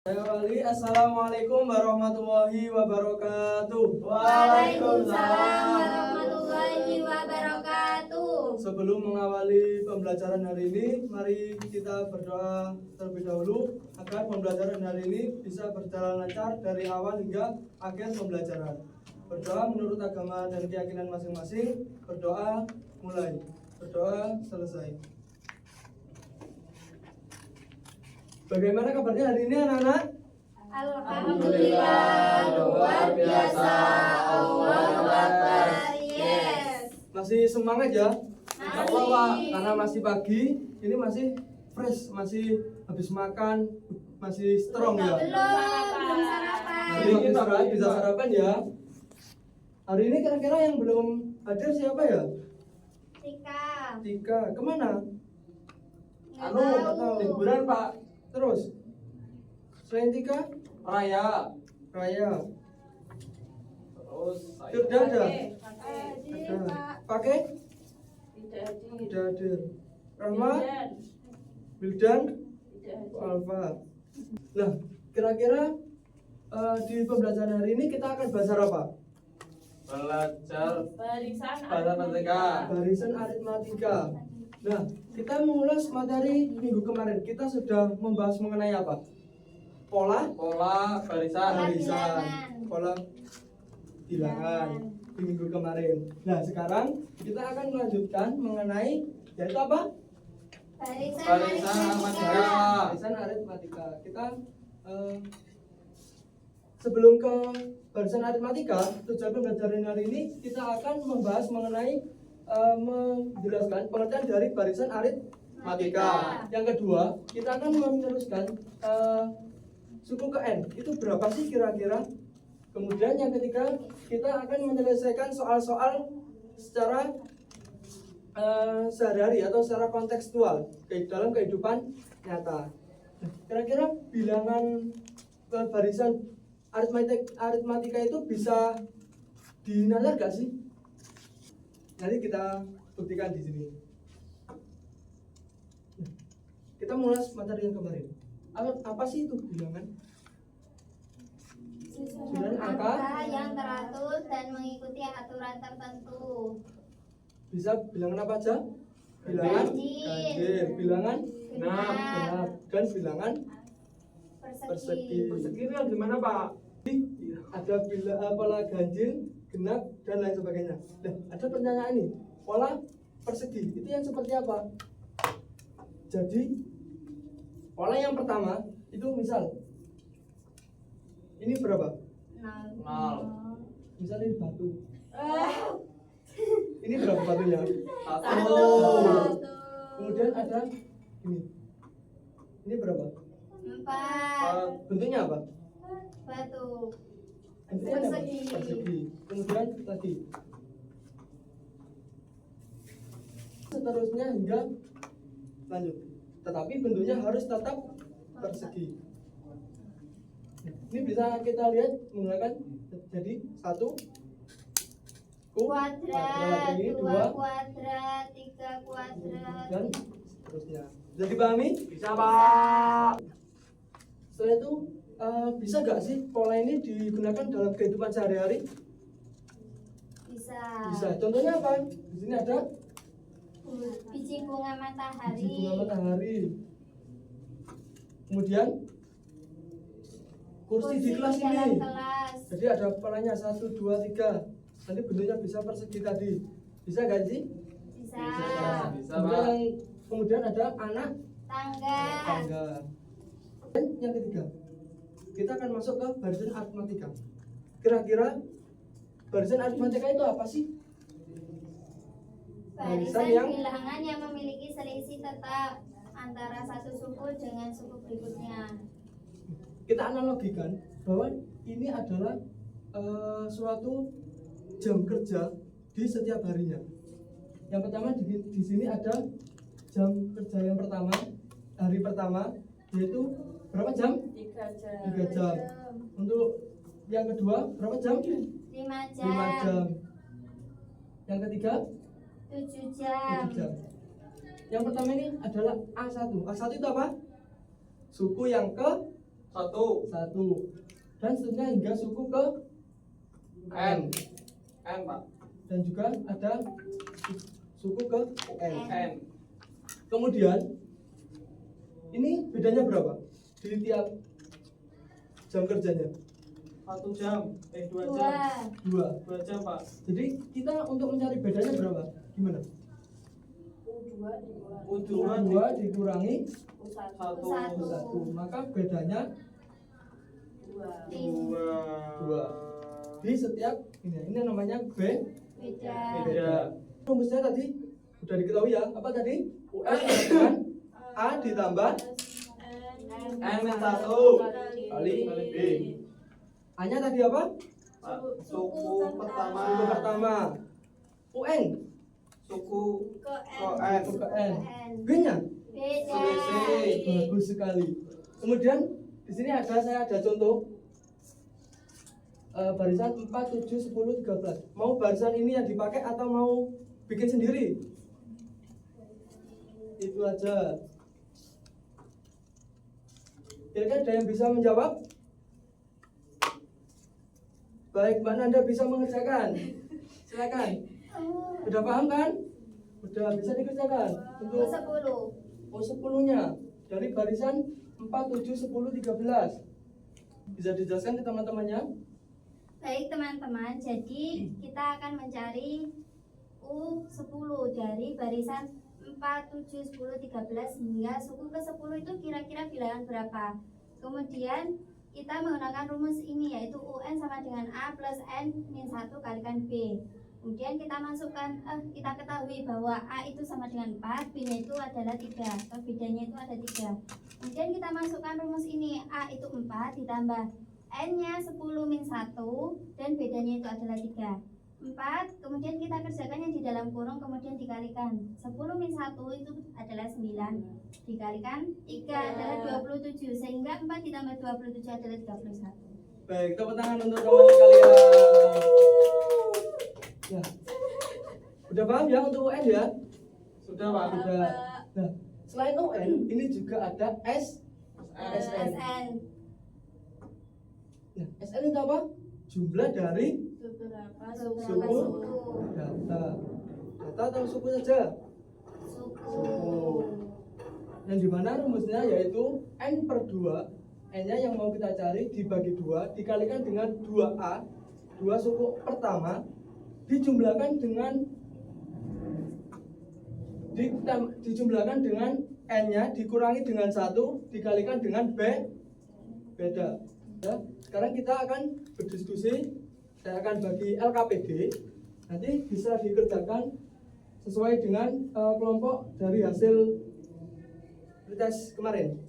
Saya Wali, Assalamualaikum warahmatullahi wabarakatuh. Waalaikumsalam warahmatullahi wabarakatuh. Sebelum mengawali pembelajaran hari ini, mari kita berdoa terlebih dahulu agar pembelajaran hari ini bisa berjalan lancar dari awal hingga akhir pembelajaran. Berdoa menurut agama dan keyakinan masing-masing. Berdoa mulai. Berdoa selesai. Bagaimana kabarnya hari ini anak-anak? Alhamdulillah, luar biasa. Allahu Akbar. Yes. Masih semangat ya? Masih. Allah, Pak, karena masih pagi, ini masih fresh, masih habis makan, masih strong ya. Belum sarapan. Jadi kita bisa sarapan ya. Hari ini kira-kira yang belum hadir siapa ya? Tika. Kemana? Nggak tahu. Liburan Pak. Terus selain Tika, Raya. Terus Sudah ada? Hadir, Pak. Pakai? Tidak hadir. Rahma? Wildan? Alfa. Nah, kira-kira di pembelajaran hari ini kita akan belajar apa? belajar Barisan bahasa matematika. Barisan aritmatika. Nah, kita mengulas materi minggu kemarin. Kita sudah membahas mengenai apa? Pola Barisan. pola bilangan di minggu kemarin. Nah, sekarang kita akan melanjutkan mengenai yaitu apa? Barisan matematika. Barisan aritmatika. Kita sebelum ke barisan aritmatika, tujuan pembelajaran hari ini kita akan membahas mengenai menjelaskan pengertian dari barisan aritmatika. Yang kedua, kita akan meneruskan suku ke N itu berapa sih kira-kira. Kemudian yang ketiga, kita akan menyelesaikan soal-soal secara sehari-hari atau secara kontekstual dalam kehidupan nyata. Nah, kira-kira bilangan barisan aritmatika itu bisa dinalar gak sih? Nanti kita buktikan di sini. Nah, kita mulai materi yang kemarin. Apa sih itu bilangan? Susunan angka yang teratur dan mengikuti aturan tertentu. Bisa bilangan apa aja? Bilangan ganjil, bilangan genap, dan bilangan persegi. Persegi ini yang gimana Pak? Ada pola ganjil, genap, dan lain sebagainya. Nah, ada pertanyaan nih, pola persegi itu yang seperti apa? Jadi pola yang pertama itu misal ini berapa? 0. Misalnya ini batu. Ini berapa batunya? 1. Kemudian ada ini. Ini berapa? 4. Bentuknya apa? Batu. Bentuknya apa? Persegi. Persegi. Kemudian tadi. Seterusnya hingga lanjut. Tetapi bentuknya harus tetap persegi. Ini bisa kita lihat menggunakan jadi 1 Kuadrat, ini 2 2 kuadrat, 3 kuadrat. dan seterusnya. Bisa dipahami? Bisa Pak. Setelah itu bisa nggak sih pola ini digunakan dalam kehidupan sehari-hari? Bisa. Bisa. Contohnya apa? Di sini ada Biji bunga matahari. biji bunga matahari. Kemudian kursi di kelas dalam ini. kelas. Jadi ada polanya 1, 2, 3. Nanti bentuknya bisa persegi tadi. Bisa nggak sih? Bisa. Bisa Kemudian, Pak. kemudian ada anak Tangga. tangga. Dan yang ketiga, kita akan masuk ke barisan aritmatika. Kira-kira barisan aritmatika itu apa sih? Barisan yang- bilangan yang memiliki selisih tetap antara satu suku dengan suku berikutnya. Kita analogikan bahwa ini adalah suatu jam kerja di setiap harinya. Yang pertama di sini ada jam kerja yang pertama, hari pertama, yaitu berapa jam? 3 jam. Untuk yang kedua berapa jam? 5 jam. 5 jam. Yang ketiga 7 jam. 7 jam. Yang pertama ini adalah A1. A1 itu apa? Suku yang ke 1. Dan seterusnya hingga suku ke N. N, Pak. dan juga ada suku ke N. N. Kemudian ini bedanya berapa di tiap jam kerjanya? 1 jam. 2 jam. Dua. 2. 2 jam, Pak. Jadi kita untuk mencari bedanya berapa? Gimana? U2 2 dikurangi 1. 1, maka bedanya 2 di setiap ini namanya Beda. Beda. rumusnya tadi udah diketahui ya, apa tadi? UN dengan A ditambah N min 1 kali B. A nya tadi apa? Pak. Suku pertama. Suku pertama. UN Suku Ke N. suku ke N. N. B nya Beda. bagus sekali. Kemudian di sini saya ada contoh barisan 4, 7, 10, 13. Mau barisan ini yang dipakai atau mau bikin sendiri? Itu aja. Kira-kira ada yang bisa menjawab? Baik, Mbak Nanda bisa mengerjakan. Silakan. Udah paham kan? Udah bisa dikerjakan. Untuk Untuk 10. 10-nya dari barisan 4, 7, 10, 13. Bisa dijelaskan ke teman-temannya? Baik teman-teman, jadi kita akan mencari U10 dari barisan 4, 7, 10, 13 hingga suku ke 10 itu kira-kira bilangan berapa. Kemudian kita menggunakan rumus ini yaitu UN sama dengan A plus N min 1 kalikan B. Kemudian kita masukkan, kita ketahui bahwa A itu sama dengan 4, B nya itu adalah 3, atau bedanya itu ada 3. Kemudian kita masukkan rumus ini, A itu 4 ditambah N nya 10 min 1 dan bedanya itu adalah 3. 4, kemudian kita kerjakan yang di dalam kurung kemudian dikalikan. 10 min 1 itu adalah 9 dikalikan 3 adalah 27, sehingga 4 ditambah 27 adalah 31. Baik, tepuk tangan untuk teman kalian. Ya. Udah paham ya untuk UN ya? Sudah, Pak. Sudah. Nah, selain UN, ini juga ada SN. SN Nah, SN itu apa? Jumlah dari beberapa suku suku. data. Data atau suku saja? Suku. Yang dimana rumusnya yaitu N per 2. N-nya yang mau kita cari dibagi 2 dikalikan dengan 2A, 2 suku pertama, dijumlahkan dengan dijumlahkan dengan N-nya dikurangi dengan 1 dikalikan dengan beda. Ya, sekarang kita akan berdiskusi. Saya akan bagi LKPD. Nanti bisa dikerjakan sesuai dengan kelompok dari hasil tes kemarin.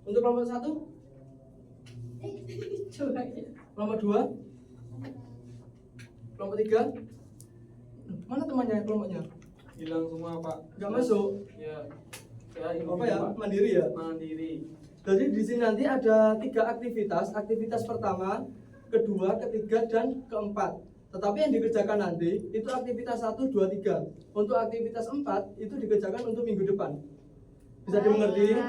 Untuk kelompok 1, kelompok 2, kelompok 3. Mana temannya kelompoknya? Hilang semua, Pak. Nggak masuk. Ya. Saya Apa ya? Mandiri ya? Mandiri. Jadi di sini nanti ada 3 aktivitas. Aktivitas pertama, kedua, ketiga, dan keempat. Tetapi yang dikerjakan nanti itu aktivitas 1, 2, 3. Untuk aktivitas 4 itu dikerjakan untuk minggu depan. Bisa dimengerti?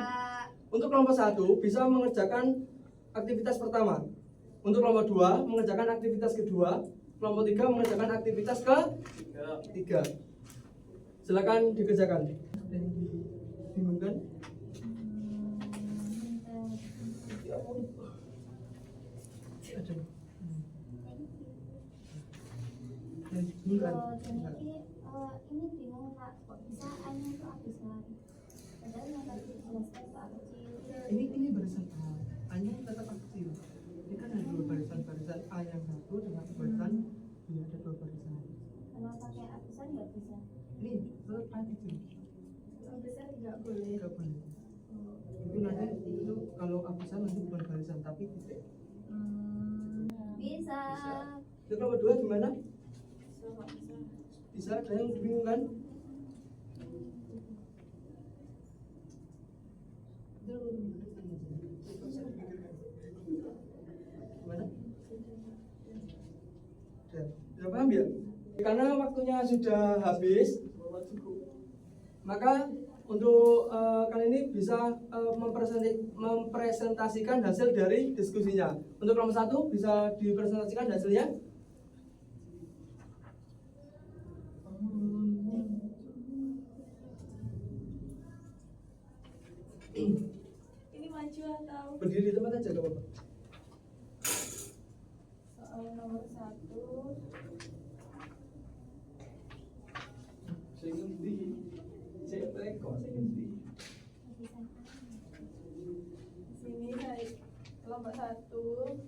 Untuk kelompok 1 bisa mengerjakan aktivitas pertama. Untuk kelompok 2 mengerjakan aktivitas kedua. Kelompok 3 mengerjakan aktivitas ketiga. Silakan dikerjakan. Ada yang dibingungkan? Ada. Yang dibingungkan? Ini bingung Pak, kok bisa N itu habis lari? Padahal yang tadi dijelaskan Pak kecil. Ini barisan A, A-nya tetap kecil. Ini kan ada 2 barisan A yang 1 dengan barisan B ada 2 barisan. Kalau pakai habisan nggak bisa. Ini tetap A kecil. Yang besar tidak boleh. Nggak boleh. Itu nanti itu kalau habisan nanti bukan barisan tapi titik. Bisa. Itu kelompok 2 gimana? Bisa, ada yang dibingungkan? Gimana? Sudah paham ya? Karena waktunya sudah habis, maka untuk kali ini bisa mempresentasikan hasil dari diskusinya. Untuk kelompok 1 bisa dipresentasikan hasilnya. Ini maju atau Berdiri di tempat aja gak apa-apa. soal nomor 1? Saya ngerti. Saya teko, saya ngerti. Sini saya kelompok 1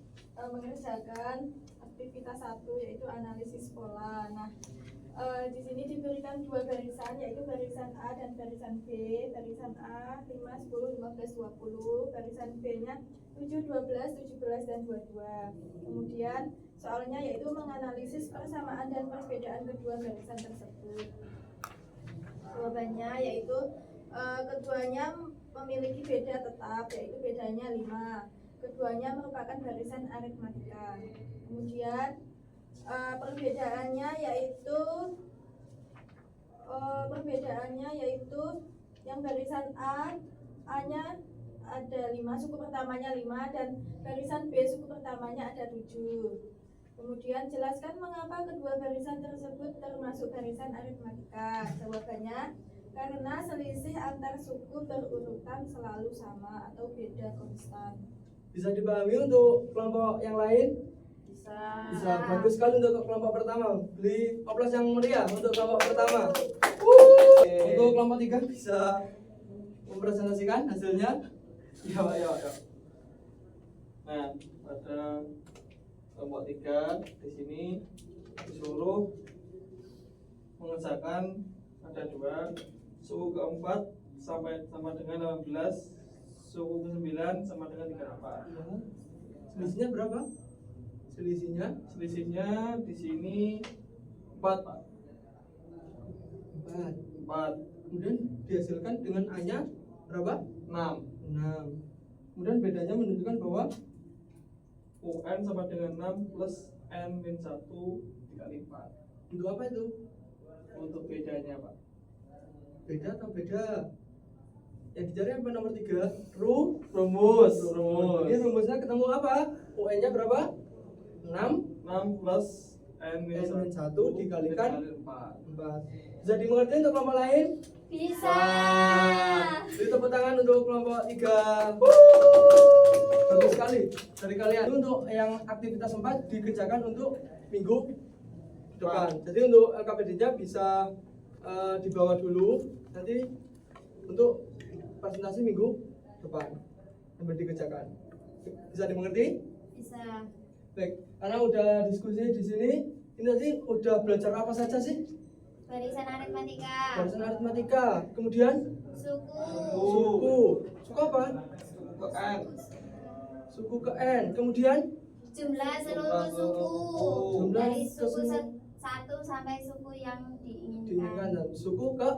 mengerjakan aktivitas 1 yaitu analisis pola. Nah, di sini diberikan dua barisan yaitu barisan A dan barisan B. Barisan A 5, 10, 15, 20. Barisan B-nya 7, 12, 17 dan 22. Kemudian soalnya yaitu menganalisis persamaan dan perbedaan kedua barisan tersebut. Jawabannya yaitu keduanya memiliki beda tetap yaitu bedanya 5. Keduanya merupakan barisan aritmatika. Kemudian perbedaannya yaitu yang barisan A-nya ada 5, suku pertamanya 5 dan barisan B suku pertamanya ada 7. Kemudian jelaskan mengapa kedua barisan tersebut termasuk barisan aritmatika. Jawabannya karena selisih antar suku berurutan selalu sama atau beda konstan. Bisa dipahami untuk kelompok yang lain? Bisa. Bagus sekali untuk kelompok pertama. Beli oplos yang meriah untuk kelompok pertama. Untuk kelompok 3 bisa mempresentasikan hasilnya. Ya, Pak, ya. Nah, pada kelompok 3 di sini disuruh mengerjakan ada 2 suku keempat sama dengan 18, suku ke-9 sama dengan 34. Selisihnya berapa? Selisihnya di sini 4, Pak. 4. Kemudian dihasilkan dengan A-nya berapa? 6. 6. Kemudian bedanya menunjukkan bahwa UN sama dengan 6 plus N-1 dikali 4. untuk apa itu? Untuk bedanya, Pak. Beda atau beda? Yang dicari apa nomor 3? Rumus. Ini rumusnya ketemu apa? UN-nya berapa? 6 plus N-1 dikalikan 4. 4. Bisa dimengerti untuk kelompok lain? Bisa. Beri tepuk tangan untuk kelompok 3. Bagus sekali dari kalian. Ini untuk yang aktivitas 4 dikerjakan untuk minggu depan. Jadi untuk LKPD-nya bisa dibawa dulu. Nanti untuk presentasi minggu depan sambil dikerjakan. Bisa dimengerti? Bisa. Baik, karena udah diskusi di sini, ini tadi udah belajar apa saja sih? Barisan aritmatika. Barisan aritmatika. Kemudian Suku. suku apa? Ke N. Suku ke N. Kemudian Jumlah seluruh suku. Jumlah Dari suku keseluruhan. 1 sampai suku yang diinginkan diinginkan. dan suku ke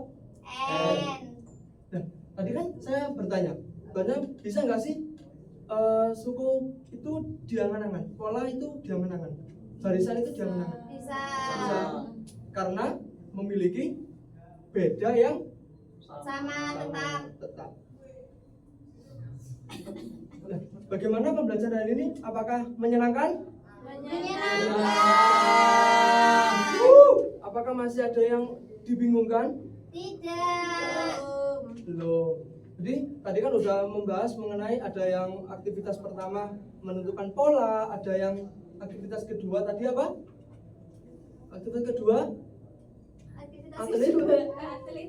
N. Nah, tadi kan saya bertanya, Bana bisa nggak sih suku itu diangan-angan, pola itu diangan-angan, barisan itu diangan-angan? Bisa. Bisa. Karena memiliki beda yang Sama tetap. Nah, bagaimana pembelajaran ini? Apakah menyenangkan? Menyenangkan. Apakah masih ada yang dibingungkan? Tidak. Belum. Jadi tadi kan udah membahas mengenai ada yang aktivitas pertama menentukan pola, ada yang aktivitas kedua tadi apa? Aktivitas kedua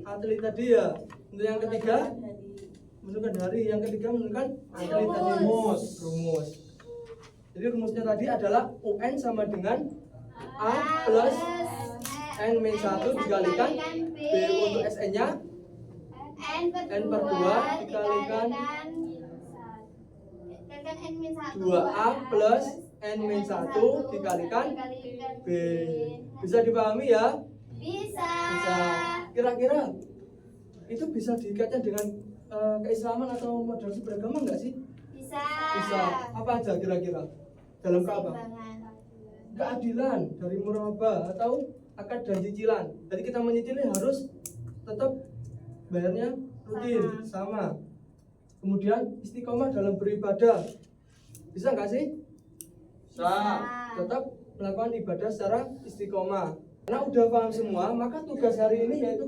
atlet tadi ya. Untuk yang ketiga menentukan hari, yang ketiga menentukan atlet tadi rumus. Jadi rumusnya tadi adalah UN sama dengan A plus N-1 dikalikan B untuk SN-nya N per 2 dikalikan 2A plus N-1 dikalikan B. Bisa dipahami ya? Bisa. Kira-kira itu bisa dikaitkan dengan keislaman atau moderasi beragama nggak sih? Bisa. Bisa. Apa aja kira-kira? Dalam apa? Keseimbangan. Keadilan dari murabah atau akad dan cicilan. Jadi kita menyicili harus tetap bayarnya rutin, sama. Kemudian istiqomah dalam beribadah. Bisa nggak sih? Bisa. Tetap melakukan ibadah secara istiqomah. Karena udah paham semua, maka tugas hari ini yaitu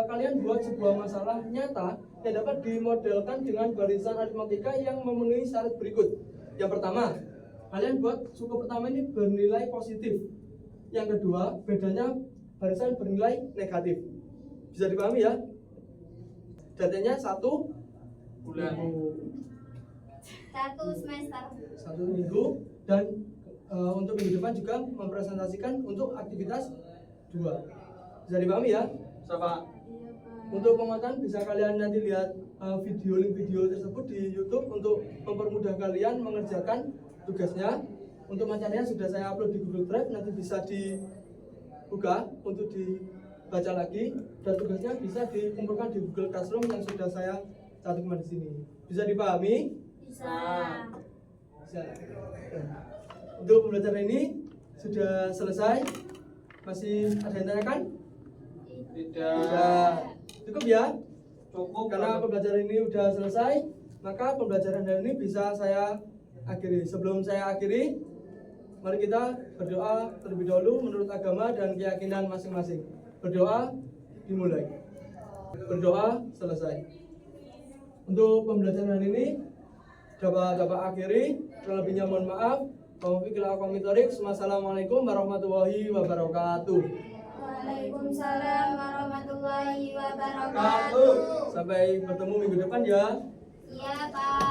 kalian buat sebuah masalah nyata yang dapat dimodelkan dengan barisan aritmatika yang memenuhi syarat berikut. Yang pertama, kalian buat suku pertama ini bernilai positif. Yang kedua, bedanya barisan bernilai negatif. Bisa dipahami ya? Datanya 1 Bulan. minggu. 1 semester. 1 minggu dan untuk minggu depan juga mempresentasikan untuk aktivitas 2. Bisa dipahami ya? Bisa Pak. Iya, Pak. Untuk penguatan bisa kalian nanti lihat video tersebut di YouTube untuk mempermudah kalian mengerjakan tugasnya. Untuk materinya sudah saya upload di Google Drive, nanti bisa dibuka untuk dibaca lagi, dan tugasnya bisa dikumpulkan di Google Classroom yang sudah saya cantumkan di sini. Bisa dipahami? Bisa. Bisa. Untuk pembelajaran ini sudah selesai. Masih ada yang tanyakan? Tidak. Sudah cukup ya? Cukup. Karena pembelajaran ini sudah selesai, maka pembelajaran hari ini bisa saya akhiri. Sebelum saya akhiri, mari kita berdoa terlebih dahulu menurut agama dan keyakinan masing-masing. Berdoa dimulai. Berdoa selesai. Untuk pembelajaran hari ini dapat akhiri. Terlebihnya mohon maaf. Wassalamualaikum warahmatullahi wabarakatuh. Waalaikumsalam warahmatullahi wabarakatuh. Sampai bertemu minggu depan ya. Iya, Pak.